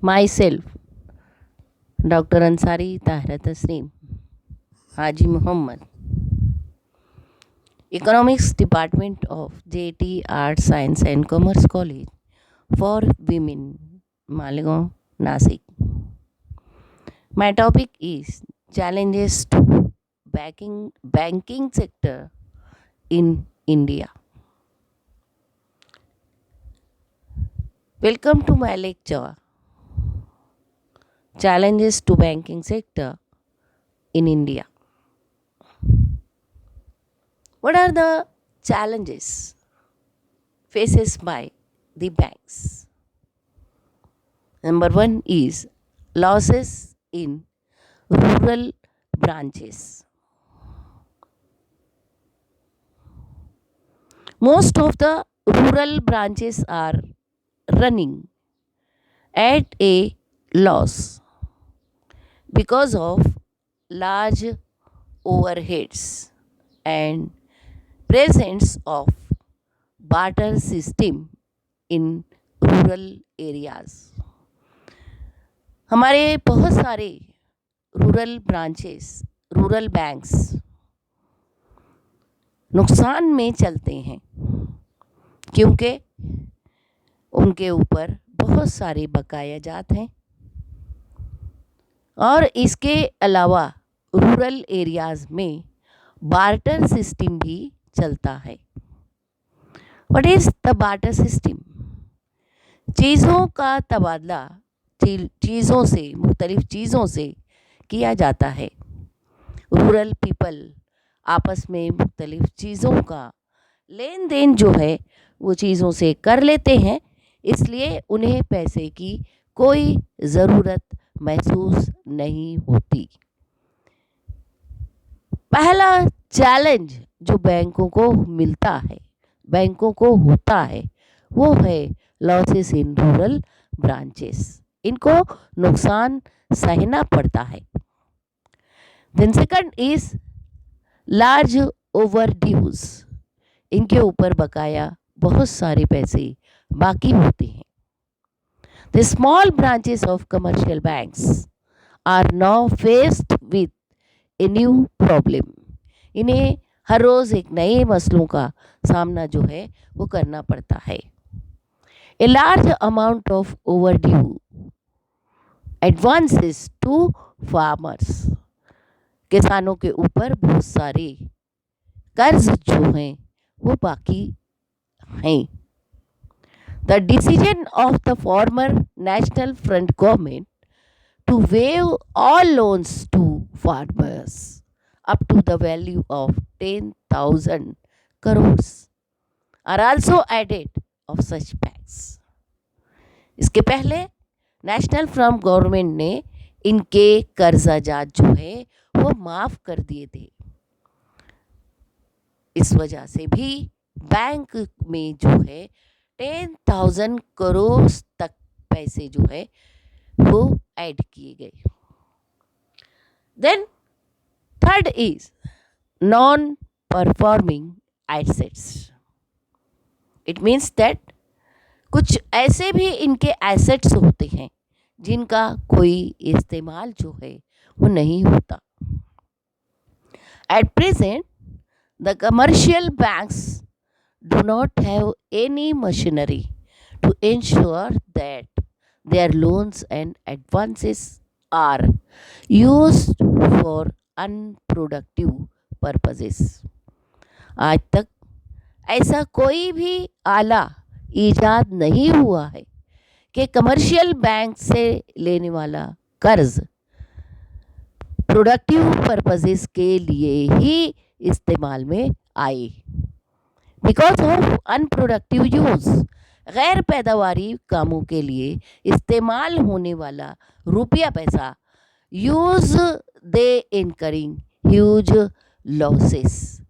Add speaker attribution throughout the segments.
Speaker 1: myself, Dr. Ansari Tahra Tasneem, Haji Muhammad, Economics Department of JT Art Science and Commerce College for Women, Malegaon, Nasik. My topic is challenges to banking sector in India. Welcome to my lecture, challenges to banking sector in India. What are the challenges faces by the banks? Number one is losses in rural branches. Most of the rural branches are running at a loss because of large overheads and presence of barter system in rural areas. हमारे बहुत सारे rural branches, rural banks नुकसान में चलते हैं क्योंकि उनके ऊपर बहुत सारे बकाया जात हैं और इसके अलावा रूरल एरियाज में बार्टर सिस्टम भी चलता है. What is the barter system? चीज़ों का तबादला चीज़ों से, मुख्तलिफ चीज़ों से किया जाता है. रूरल पीपल आपस में मुख्तलिफ चीज़ों का लेन देन जो है वो चीज़ों से कर लेते हैं, इसलिए उन्हें पैसे की कोई ज़रूरत महसूस नहीं होती. पहला चैलेंज जो बैंकों को मिलता है, बैंकों को होता है, वो है लॉसेस इन रूरल ब्रांचेस. इनको नुकसान सहना पड़ता है. Then second is large overdues. इनके ऊपर बकाया बहुत सारे पैसे बाकी होते हैं. The small branches of commercial banks are now faced with a new problem. इन्हें हर रोज़ एक नए मसलों का सामना जो है वो करना पड़ता है. A large amount of overdue advances to farmers. किसानों के ऊपर बहुत सारे कर्ज जो हैं वो बाकी हैं. The decision of the former National Front government to waive all loans to farmers up to the value of 10,000 crores are also added of such banks. इसके पहले नेशनल फ्रंट गवर्नमेंट ने इनके कर्जाजात जो है वो माफ़ कर दिए थे. इस वजह से भी बैंक में जो है 10,000 करोड़ तक पैसे जो है वो ऐड किए गए. Then third is non performing assets. It means that कुछ ऐसे भी इनके एसेट्स होते हैं जिनका कोई इस्तेमाल जो है वो नहीं होता. At present the commercial banks do not have any machinery to insure that their loans and advances are used for unproductive purposes. आज तक ऐसा कोई भी आला ईजाद नहीं हुआ है कि कमर्शियल बैंक से लेने वाला कर्ज प्रोडक्टिव पर्पसेस के लिए ही इस्तेमाल में आए. बिकॉज ऑफ अनप्रोडक्टिव यूज, गैर पैदावारी कामों के लिए इस्तेमाल होने वाला रुपया पैसा यूज दे इनकरिंग ह्यूज लॉसेस.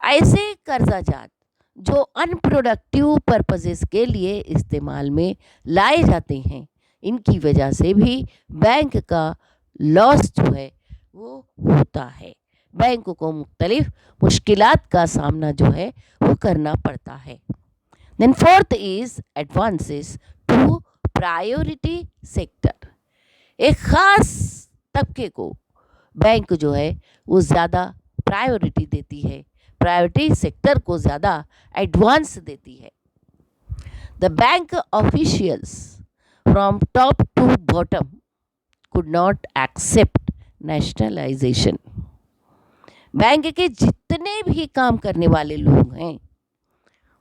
Speaker 1: ऐसे कर्जाजात जो अनप्रोडक्टिव पर्पसेस के लिए इस्तेमाल में लाए जाते हैं, इनकी वजह से भी बैंक का लॉस जो है वो होता है. बैंक को मुख्तलिफ मुश्किलात का सामना जो है वो करना पड़ता है. Then fourth is advances to priority sector, एक खास तबके को बैंक जो है वो ज़्यादा प्रायोरिटी देती है, प्रायोरिटी सेक्टर को ज़्यादा एडवांस देती है। The bank officials from top to bottom could not accept nationalization. Bank के जितने भी काम करने वाले लोग हैं,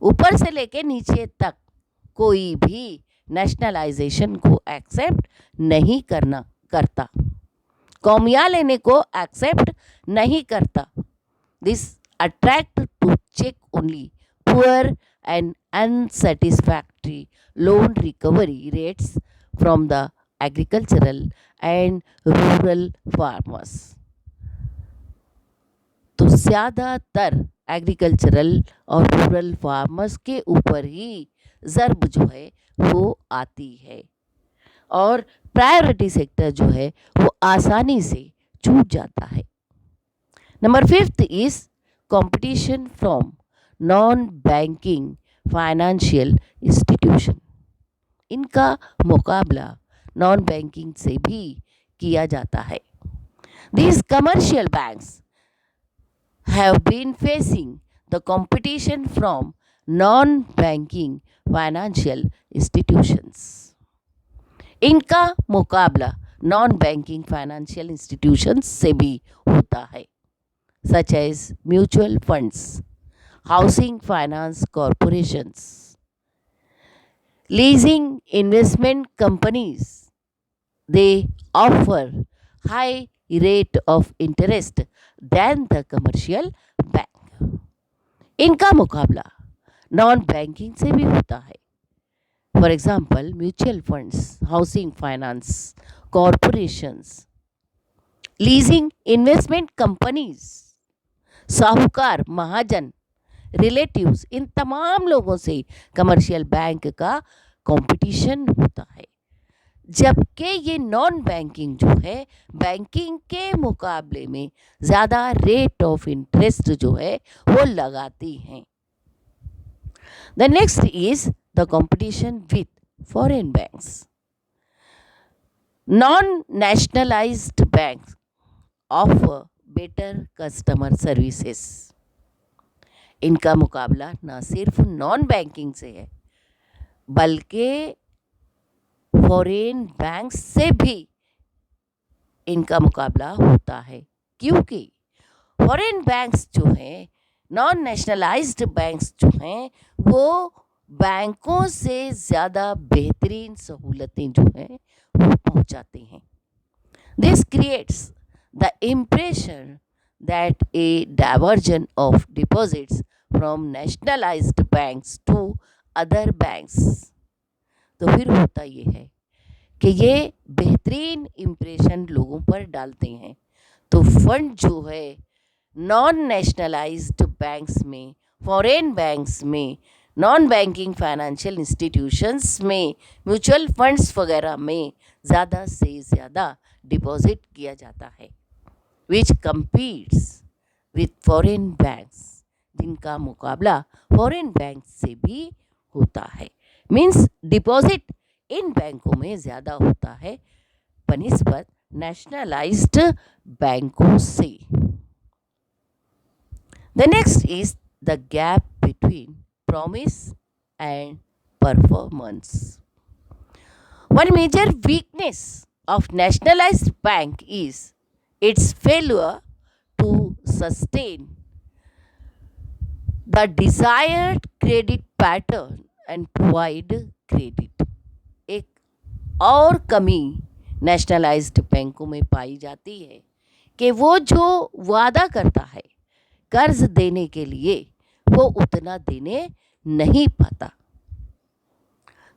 Speaker 1: ऊपर से लेके नीचे तक, कोई भी नेशनलाइजेशन को एक्सेप्ट नहीं करता, कौमिया लेने को एक्सेप्ट नहीं करता। This attract to check only poor and unsatisfactory loan recovery rates from the agricultural and rural farmers. तो ज़्यादातर एग्रीकल्चरल और रूरल फार्मर्स के ऊपर ही ज़र्ब जो है वो आती है और प्रायोरिटी सेक्टर जो है वो आसानी से छूट जाता है। Number 5 is competition from non banking financial institution. इनका मुकाबला नॉन बैंकिंग से भी किया जाता है। These commercial banks have been facing the competition from non-banking financial institutions. इनका मुकाबला नॉन बैंकिंग फाइनेंशियल इंस्टीट्यूशंस से भी होता है, such as mutual funds, housing finance corporations, leasing investment companies. They offer high rate of interest than the commercial bank. इनका मुकाबला non banking से भी होता है। For example mutual funds, housing finance corporations, leasing investment companies, साहूकार, महाजन, relatives, इन तमाम लोगों से कमर्शियल बैंक का कंपटीशन होता है। जबकि ये नॉन बैंकिंग जो है बैंकिंग के मुकाबले में ज़्यादा रेट ऑफ इंटरेस्ट जो है वो लगाती हैं। The next is the competition with foreign banks. Non nationalised banks offer better customer services. इनका मुकाबला ना सिर्फ नॉन बैंकिंग से है बल्कि फॉरेन बैंक से भी इनका मुकाबला होता है, क्योंकि फॉरेन बैंक्स जो हैं, नॉन नेशनलाइज्ड बैंक्स जो हैं, वो बैंकों से ज़्यादा बेहतरीन सहूलतें जो हैं वो पहुंचाते हैं। This creates the impression that a diversion of deposits from nationalized banks to other banks. तो फिर होता ये है कि ये बेहतरीन इम्प्रेशन लोगों पर डालते हैं। तो फंड जो है नॉन नेशनलाइज्ड बैंक्स में, फॉरेन बैंक्स में, नॉन बैंकिंग फाइनेंशियल इंस्टीट्यूशंस में, म्यूचुअल फंड्स वगैरह में ज़्यादा से ज़्यादा डिपॉजिट किया जाता है, विच कम्पीट्स विथ फॉरेन बैंक्स, जिनका मुकाबला फॉरेन बैंक से भी होता है। मीन्स डिपॉजिट इन बैंकों में ज़्यादा होता है बनिस्बत नेशनलाइज्ड बैंकों से। The next is the gap between promise and performance. One major weakness of nationalized bank is its failure to sustain the desired credit pattern and provide credit. एक और कमी नेशनलाइज्ड बैंकों में पाई जाती है कि वो जो वादा करता है कर्ज देने के लिए वो उतना देने नहीं पाता।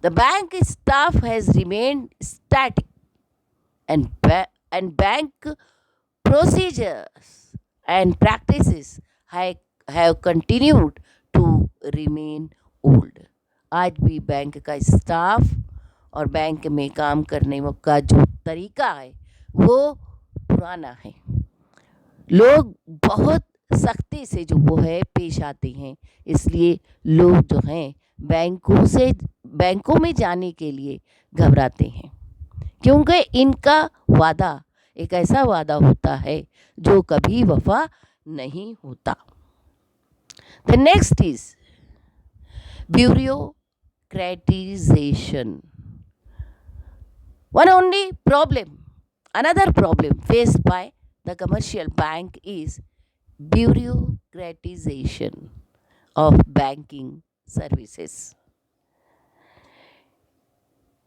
Speaker 1: The bank staff has remained static and bank procedures and practices have continued to remain old. आज भी बैंक का स्टाफ और बैंक में काम करने का जो तरीका है वो पुराना है। लोग बहुत सख्ती से जो वो है पेश आते हैं, इसलिए लोग जो हैं बैंकों में जाने के लिए घबराते हैं, क्योंकि इनका वादा एक ऐसा वादा होता है जो कभी वफा नहीं होता। The next is bureaucratization. Another problem faced by the commercial bank is bureaucratization of banking services.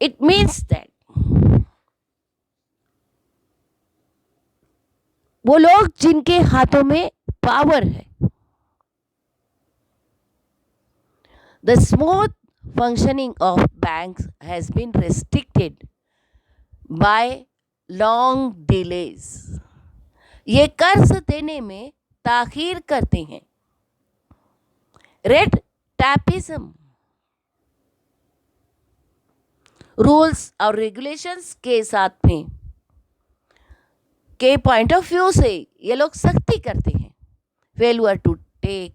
Speaker 1: It means that वो लोग जिनके हाथों में पावर है, the smooth functioning of banks has been restricted by long delays. ये कर्ज देने में ताखीर करते हैं, रेड टैपिज्म, रूल्स और रेगुलेशंस के साथ में के पॉइंट ऑफ व्यू से ये लोग सख्ती करते हैं, failure to take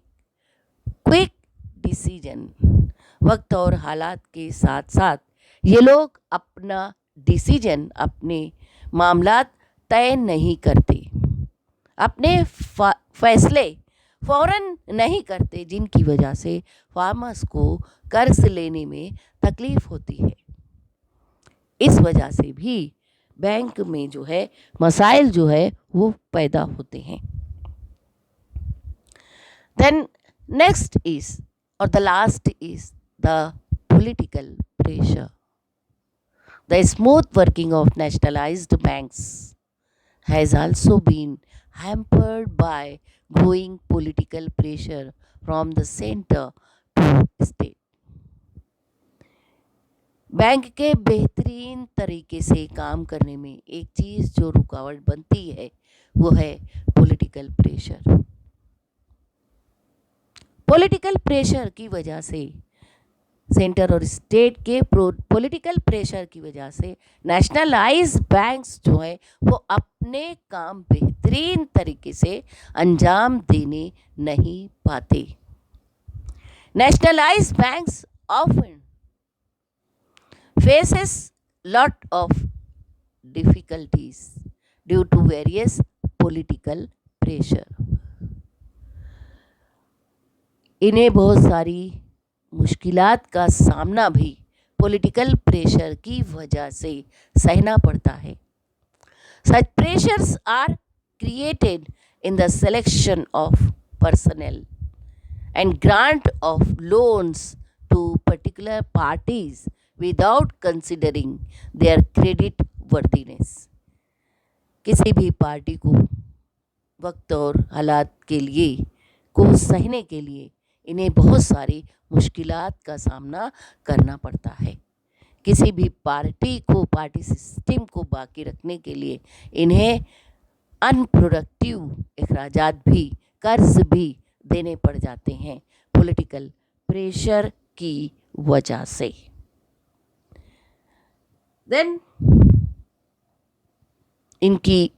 Speaker 1: quick decision. वक्त और हालात के साथ साथ ये लोग अपना डिसीजन, अपने मामलात तय नहीं करते, अपने फैसले फौरन नहीं करते, जिनकी वजह से फार्मर्स को कर्ज लेने में तकलीफ होती है। इस वजह से भी बैंक में जो है मसाइल जो है वो पैदा होते हैं। देन नेक्स्ट इज और the last is the political pressure. The smooth working of nationalized banks has also been hampered by growing political pressure from the center to state. Bank के बेहतरीन तरीके से काम करने में एक चीज़ जो रुकावट बनती है वो है पॉलिटिकल प्रेशर। पॉलिटिकल प्रेशर की वजह से, सेंटर और स्टेट के पॉलिटिकल प्रेशर की वजह से नेशनलाइज बैंक्स जो है वो अपने काम बेहतरीन तरीके से अंजाम देने नहीं पाते। Nationalise banks often faces lot of difficulties due to various political pressure. इन्हें बहुत सारी मुश्किलात का सामना भी पॉलिटिकल प्रेशर की वजह से सहना पड़ता है। Such pressures are created in the selection of personnel and grant of loans to particular parties without considering their credit worthiness. किसी भी पार्टी को वक्त और हालात के लिए को सहने के लिए इन्हें बहुत सारी मुश्किलात का सामना करना पड़ता है। किसी भी पार्टी सिस्टम को बाकी रखने के लिए इन्हें अनप्रोडक्टिव अखराजात भी, कर्ज भी देने पड़ जाते हैं पॉलिटिकल प्रेशर की वजह से। देन इनकी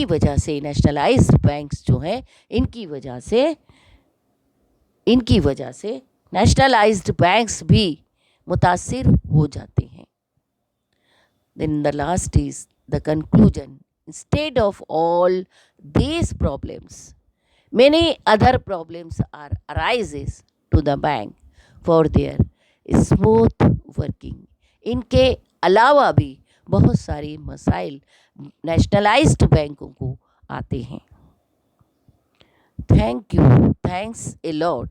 Speaker 1: वजह से नेशनलाइज्ड बैंक्स जो हैं इनकी वजह से नेशनलाइज्ड बैंक्स भी मुतासिर हो जाते हैं। Then the last is the conclusion. Instead of all these problems, many other problems are arises to the bank for their smooth working. इनके अलावा भी बहुत सारे मसाइल नेशनलाइज्ड बैंकों को आते हैं। Thank you, thanks a lot.